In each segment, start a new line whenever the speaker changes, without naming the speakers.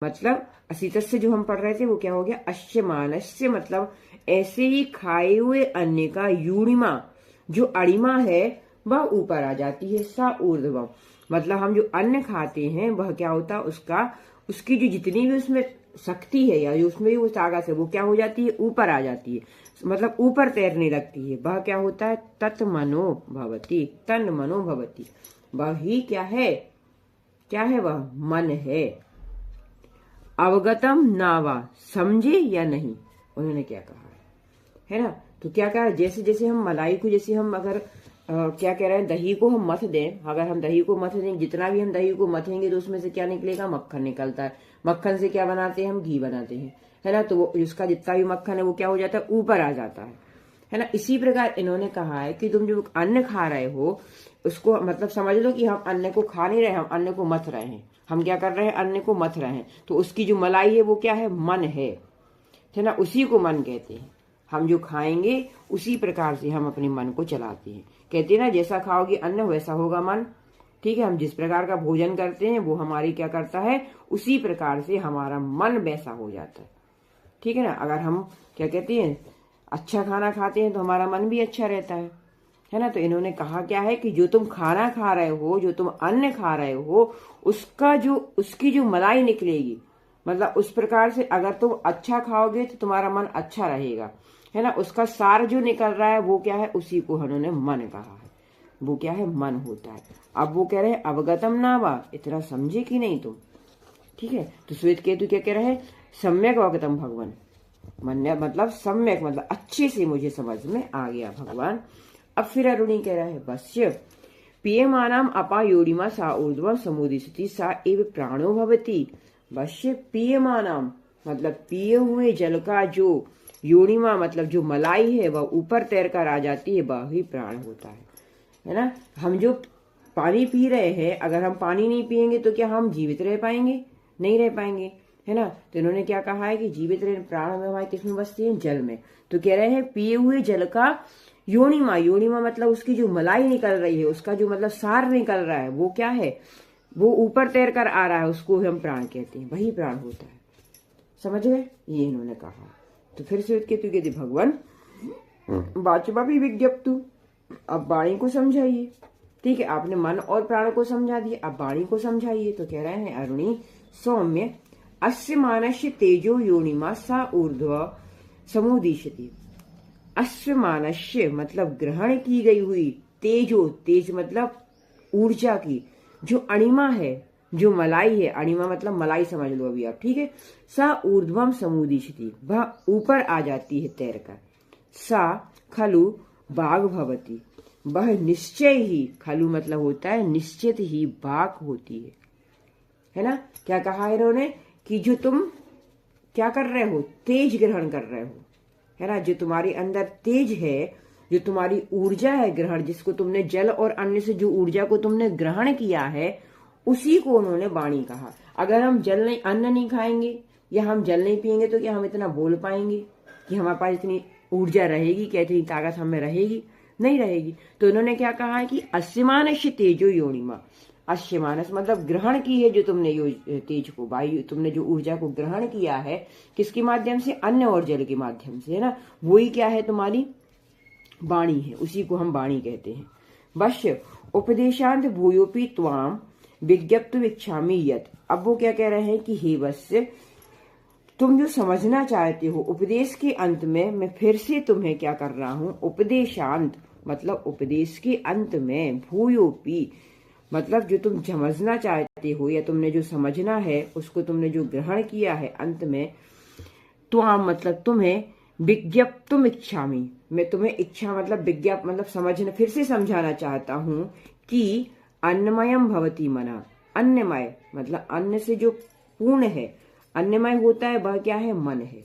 मतलब असितस्य जो हम पढ़ रहे थे वो क्या हो गया, अश्यमानस्य, मतलब ऐसे ही खाए हुए अन्न का यूणिमा जो अणिमा है वह ऊपर आ जाती है। सा ऊर्ध्वम, मतलब हम जो अन्न खाते हैं वह क्या होता है, उसकी जो जितनी भी उसमें शक्ति है या जो उसमें वो ताकत है वो क्या हो जाती है, ऊपर आ जाती है, मतलब ऊपर तैरने लगती है। वह क्या होता है, तन्मनो भवति, तन मनो भवति, वह ही क्या है, वह मन है। अवगतम नावा, समझे या नहीं, उन्होंने क्या कहा है ना। तो क्या कहा, जैसे जैसे हम मलाई को, जैसे हम अगर क्या कह रहे हैं, दही को हम मथ दें, अगर हम दही को मथ दें, जितना भी हम दही को मथेंगे तो उसमें से क्या निकलेगा, मक्खन निकलता है। मक्खन से क्या बनाते हैं हम, घी बनाते हैं, है ना। तो वो उसका जितना भी मक्खन है वो क्या हो जाता है, ऊपर आ जाता है ना। इसी प्रकार इन्होंने कहा है कि तुम जो अन्न खा रहे हो उसको मतलब समझ लो कि हम अन्न को खा नहीं रहे, हम अन्न को मथ रहे हैं। हम क्या कर रहे हैं, अन्न को मथ रहे हैं। तो उसकी जो मलाई है वो क्या है, मन है ना, उसी को मन कहते हैं। हम जो खाएंगे उसी प्रकार से हम अपने मन को चलाते हैं। कहते हैं ना, जैसा खाओगे अन्न वैसा होगा मन। ठीक है, हम जिस प्रकार का भोजन करते हैं वो हमारी क्या करता है, उसी प्रकार से हमारा मन वैसा हो जाता है। ठीक है ना। अगर हम क्या कहते हैं, अच्छा खाना खाते हैं तो हमारा मन भी अच्छा रहता है ना। तो इन्होंने कहा क्या है कि जो तुम खाना खा रहे हो, जो तुम अन्न खा रहे हो, उसकी जो मलाई निकलेगी, मतलब उस प्रकार से अगर तुम अच्छा खाओगे तो तुम्हारा मन अच्छा रहेगा, है ना। उसका सार जो निकल रहा है वो क्या है, उसी को उन्होंने मन कहा है। वो क्या है, मन होता है। अब वो कह रहे हैं अवगतम नावा, इतना समझे कि नहीं तुम। ठीक है। तो श्वेत केतु क्या कह रहे हैं, सम्यक अवगतम भगवान, मतलब सम्यक मतलब अच्छे से मुझे समझ में आ गया भगवान। अब फिर अरुणी कह रहा है, वश्य पीयमानाम अपायोडिमा सा ऊर्ध्व समुदिशति सा एव प्राणो भवति। वश्य पीयमानाम, मतलब पिए हुए जल का जो योनिमा, मतलब जो मलाई है वह ऊपर तैर कर आ जाती है, वह ही प्राण होता है ना। हम जो पानी पी रहे हैं, अगर हम पानी नहीं पिएंगे तो क्या हम जीवित रह पाएंगे, नहीं रह पाएंगे, है ना। तो इन्होंने क्या कहा है कि जीवित रह, प्राण में हमारे किसमें बसती है, जल में। तो कह रहे हैं पिए हुए जल का योनिमा, योनिमा मतलब उसकी जो मलाई निकल रही है, उसका जो मतलब सार निकल रहा है वो क्या है, वो ऊपर तैर कर आ रहा है, उसको हम प्राण कहते हैं, वही प्राण होता है। समझ गए, ये इन्होंने कहा। तो फिर से केतु कहते भगवान वाचमा भी विज्ञप्तु, अब वाणी को समझाइए। ठीक है, आपने मन और प्राण को समझा दिया, अब वाणी को समझाइए। तो कह रहे हैं अरुणी सौम्य अस्य मानस्य तेजो योनिमा सा ऊर्ध्व समुदिशति। अश्व मानस्य मतलब ग्रहण की गई हुई, तेजो, तेज मतलब ऊर्जा की, जो अणिमा है, जो मलाई है, अणिमा मतलब मलाई समझ लो अभी आप। ठीक है। सा ऊर्ध्वम समुदिशति, वह ऊपर आ जाती है तैर कर। सा खलु बाघ भवती, वह निश्चय ही, खलु मतलब होता है निश्चित ही, बाघ होती है ना। क्या कहा इन्होंने कि जो तुम क्या कर रहे हो, तेज ग्रहण कर रहे हो, है ना। जो तुम्हारे अंदर तेज है, जो तुम्हारी ऊर्जा है ग्रहण, जिसको तुमने जल और अन्न से जो ऊर्जा को तुमने ग्रहण किया है, उसी को उन्होंने वाणी कहा। अगर हम जल नहीं, अन्न नहीं खाएंगे या हम जल नहीं पिएंगे तो क्या हम इतना बोल पाएंगे कि हमारे पास इतनी ऊर्जा रहेगी, क्या इतनी ताकत हमें रहेगी, नहीं रहेगी। तो इन्होंने क्या कहा है कि अस्यमानस तेजो योनिमा, अस्यमानस मतलब ग्रहण की है जो तुमने तेज को, वायु, तुमने जो ऊर्जा को ग्रहण किया है, किसके माध्यम से, अन्न और जल के माध्यम से, है ना। वही क्या है, तुम्हारी वाणी है, उसी को हम वाणी कहते हैं। वश्य उपदेशांत भूयोपि त्वाम विज्ञप्तु इच्छामि यत्। अब वो क्या कह रहे हैं कि हे वश्य, तुम जो समझना चाहते हो, उपदेश के अंत में मैं फिर से तुम्हें क्या कर रहा हूं, उपदेशांत मतलब उपदेश के अंत में, भूयोपि मतलब जो तुम समझना चाहते हो या तुमने जो समझना है उसको तुमने जो ग्रहण किया है, अंत में त्वाम मतलब तुम्हें, विज्ञप्तुम इच्छामि मैं तुम्हें, इच्छा मतलब विज्ञाप मतलब समझना, फिर से समझाना चाहता हूं कि अन्नमयम भवती मना, अन्नमय मतलब अन्न से जो पूर्ण है, अन्नमय होता है, वह क्या है, मन है।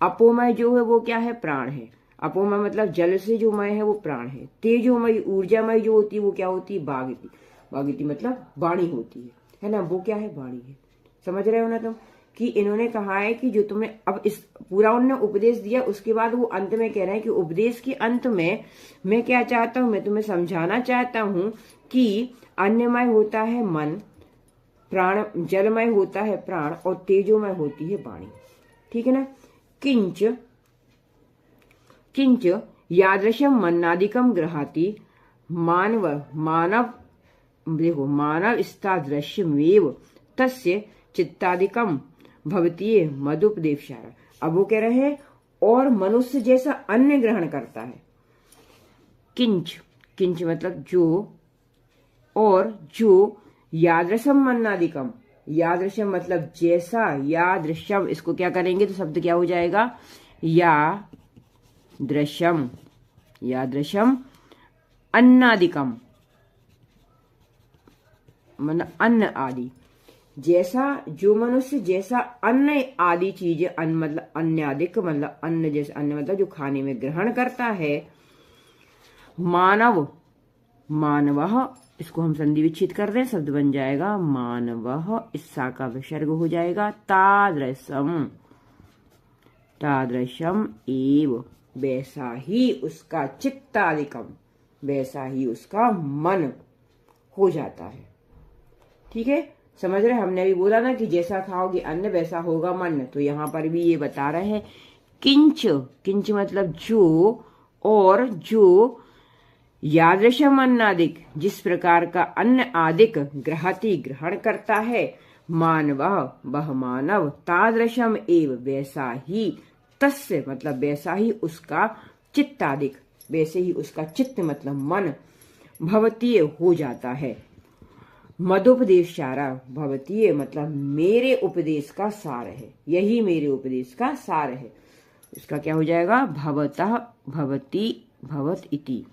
अपोमय जो है वो क्या है, प्राण है। अपोमय मतलब जल से जो मय है वो प्राण है। तेजोमय ऊर्जामय जो होती है वो क्या होती है, बागिती, बागिती मतलब वाणी होती है ना। वो क्या है, वाणी है। समझ रहे हो ना तुम कि इन्होंने कहा है कि जो तुम्हें अब इस पूरा उन्होंने उपदेश दिया, उसके बाद वो अंत में कह रहे हैं कि उपदेश के अंत में मैं क्या चाहता हूं, मैं तुम्हें समझाना चाहता हूं कि अन्नमय होता है मन, प्राण जलमय होता है प्राण और तेजोमय होती है वाणी। ठीक है ना। किंच किंच यादृशम मन्नादिकम गृहाति मानव देखो मानव स्तादृश्यमेव तस्य चित्तादिकम भवतीय मदुपदेशारा। अब वो कह रहे हैं और मनुष्य जैसा अन्न ग्रहण करता है। किंच किंच मतलब जो, और जो यादृशम मन्नादिकम, यादृशम मतलब जैसा, यादृशम इसको क्या करेंगे तो शब्द क्या हो जाएगा यादृशम, यादृशम अन्नादिकम मतलब अन्न आदि, जैसा जो मनुष्य जैसा अन्न आदि चीजें, अन्न मतलब अन्यादिक मतलब अन्न जैसे, अन्न मतलब जो खाने में ग्रहण करता है। मानव मानवः इसको हम संधि विच्छेद कर दें, शब्द बन जाएगा मानवः, इस्सा का विसर्ग हो जाएगा तादृशम, तादृशम एव वैसा ही उसका चित्तादिकम, वैसा ही उसका मन हो जाता है। ठीक है, समझ रहे। हमने अभी बोला ना कि जैसा खाओगे अन्न वैसा होगा मन, तो यहाँ पर भी ये बता रहे हैं किंच, किंच मतलब जो, और जो यादृशम अन्नादिक जिस प्रकार का अन्न आदिक ग्रहति ग्रहण करता है, मानवः वह मानव, तादृशम एव वैसा ही, तस्य मतलब वैसा ही उसका, चित्तादिक वैसे ही उसका चित्त मतलब मन, भवतीय हो जाता है। मदुपदेशारा, भवतीय मतलब मेरे उपदेश का सार है, यही मेरे उपदेश का सार है। इसका क्या हो जाएगा भवतः भवती भवत इति।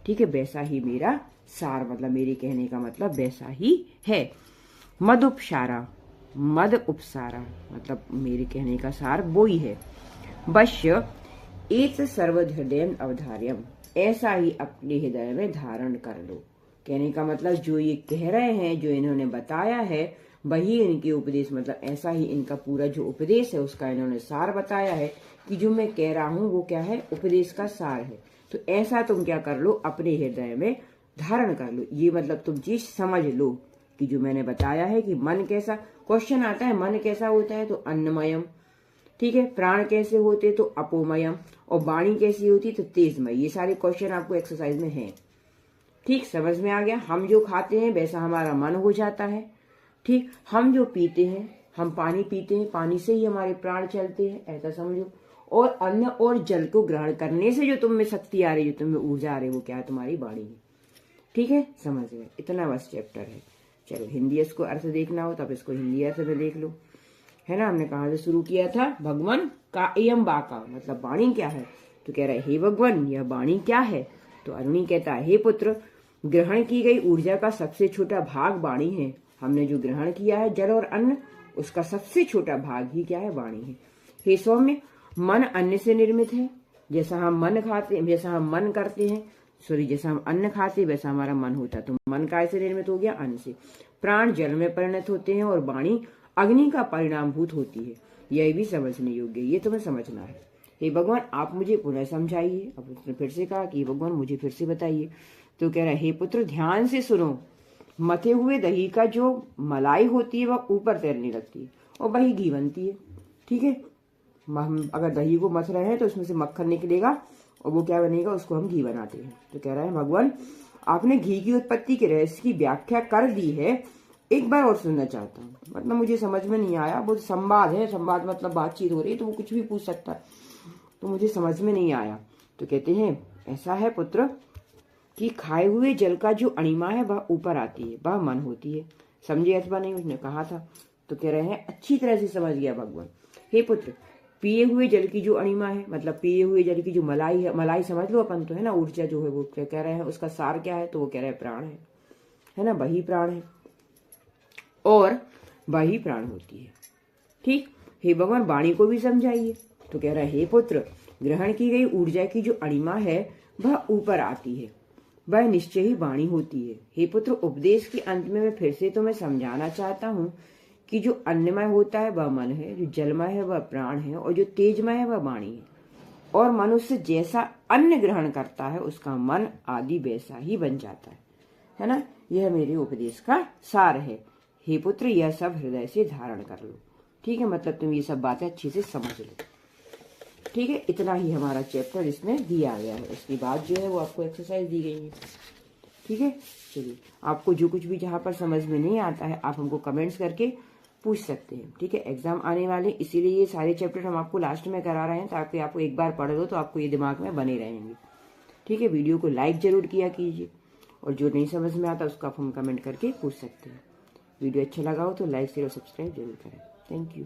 ठीक है, वैसा ही मेरा सार मतलब मेरे कहने का मतलब वैसा ही है। मद उपसारा, मद उपसारा मतलब मेरे कहने का सार वो ही है। वश्य एत सर्वहृदय अवधार्यम, ऐसा ही अपने हृदय में धारण कर लो। कहने का मतलब जो ये कह रहे हैं, जो इन्होंने बताया है, वही इनके उपदेश मतलब ऐसा ही इनका पूरा जो उपदेश है उसका इन्होंने सार बताया है कि जो मैं कह रहा हूं वो क्या है, उपदेश का सार है। तो ऐसा तुम क्या कर लो, अपने हृदय में धारण कर लो। ये मतलब तुम चीज समझ लो कि जो मैंने बताया है कि मन कैसा, क्वेश्चन आता है मन कैसा होता है तो अन्नमयम, ठीक है, प्राण कैसे होते तो अपोमयम, और वाणी कैसी होती तो तेजमय। ये सारे क्वेश्चन आपको एक्सरसाइज में हैं। ठीक, समझ में आ गया। हम जो खाते हैं वैसा हमारा मन हो जाता है। ठीक, हम जो पीते हैं, हम पानी पीते हैं, पानी से ही हमारे प्राण चलते हैं, ऐसा समझो। और अन्न और जल को ग्रहण करने से जो तुम में शक्ति आ रही है, जो तुम में ऊर्जा आ रही है, वो क्या है, तुम्हारी वाणी है। ठीक है, समझ में, इतना बस चैप्टर है। चलो हिंदी इसको अर्थ देखना हो तब इसको हिंदी अर्थ में देख लो, है ना। हमने कहाँ से शुरू किया था, भगवान का एयम बाका मतलब वाणी क्या है, तो कह रहा है हे भगवान यह वाणी क्या है। तो अरुणी कहता है हे पुत्र, ग्रहण की गई ऊर्जा का सबसे छोटा भाग वाणी है। हमने जो ग्रहण किया है जल और अन्न, उसका सबसे छोटा भाग ही क्या है, वाणी है। हे सौम्य, मन अन्न से निर्मित है। जैसा हम मन खाते, जैसा हम मन करते हैं, सॉरी जैसा हम अन्न खाते वैसा हमारा मन होता है। तो मन काय से निर्मित हो गया, अन्न से। प्राण जल में परिणत होते हैं और वाणी अग्नि का परिणामभूत होती है। यह भी समझने योग्य, ये तुम्हें समझना है। हे भगवान आप मुझे पुनः समझाइए। अब उसने फिर से कहा कि भगवान मुझे फिर से बताइए। तो कह रहा है हे पुत्र ध्यान से सुनो, मथे हुए दही का जो मलाई होती है वह ऊपर तैरने लगती है और वही घी बनती है। ठीक है, हम अगर दही को मथ रहे हैं तो उसमें से मक्खन निकलेगा और वो क्या बनेगा, उसको हम घी बनाते हैं। तो कह रहा है भगवान आपने घी की उत्पत्ति के रहस्य की व्याख्या कर दी है, एक बार और सुनना चाहता हूँ। मतलब मुझे समझ में नहीं आया, वो संवाद है, संवाद मतलब बातचीत हो रही है तो वो कुछ भी पूछ सकता है, तो मुझे समझ में नहीं आया। तो कहते हैं ऐसा है पुत्र कि खाए हुए जल का जो अणिमा है वह ऊपर आती है, वह मन होती है। समझे अथवा नहीं, उसने कहा था। तो कह रहे हैं अच्छी तरह से समझ गया भगवान। हे पुत्र पिए हुए जल की जो अणिमा है मतलब पिए हुए जल की जो मलाई है, मलाई समझ लो अपन तो, है ना, ऊर्जा जो है वो कह रहे हैं उसका सार क्या है, तो वो कह रहे हैं प्राण है ना, वही प्राण है और वही प्राण होती है। ठीक, हे भगवान वाणी को भी समझाइए। तो कह रहा है हे पुत्र ग्रहण की गई ऊर्जा की जो अणिमा है वह ऊपर आती है, वह निश्चय ही वाणी होती है। हे पुत्र उपदेश के अंत में मैं फिर से तुम्हें समझाना चाहता हूँ कि जो अन्नमय होता है वह मन है, जो जलमय है वह प्राण है और जो तेजमय है वह वाणी है। और मनुष्य जैसा अन्न ग्रहण करता है उसका मन आदि वैसा ही बन जाता है ना। यह मेरे उपदेश का सार है। हे पुत्र यह सब हृदय से धारण कर लो। ठीक है, मतलब तुम ये सब बातें अच्छे से समझ लो। ठीक है, इतना ही हमारा चैप्टर इसमें दिया गया है। इसके बाद जो है वो आपको एक्सरसाइज दी गई है। ठीक है, चलिए आपको जो कुछ भी जहाँ पर समझ में नहीं आता है आप हमको कमेंट्स करके पूछ सकते हैं। ठीक है, एग्जाम आने वाले, इसीलिए ये सारे चैप्टर हम आपको लास्ट में करा रहे हैं ताकि आपको एक बार पढ़ लो तो आपको ये दिमाग में बने रहेंगे। ठीक है, वीडियो को लाइक जरूर किया कीजिए और जो नहीं समझ में आता उसको आप हम कमेंट करके पूछ सकते हैं। वीडियो अच्छा लगा हो तो लाइक शेयर और सब्सक्राइब जरूर करें। Thank you.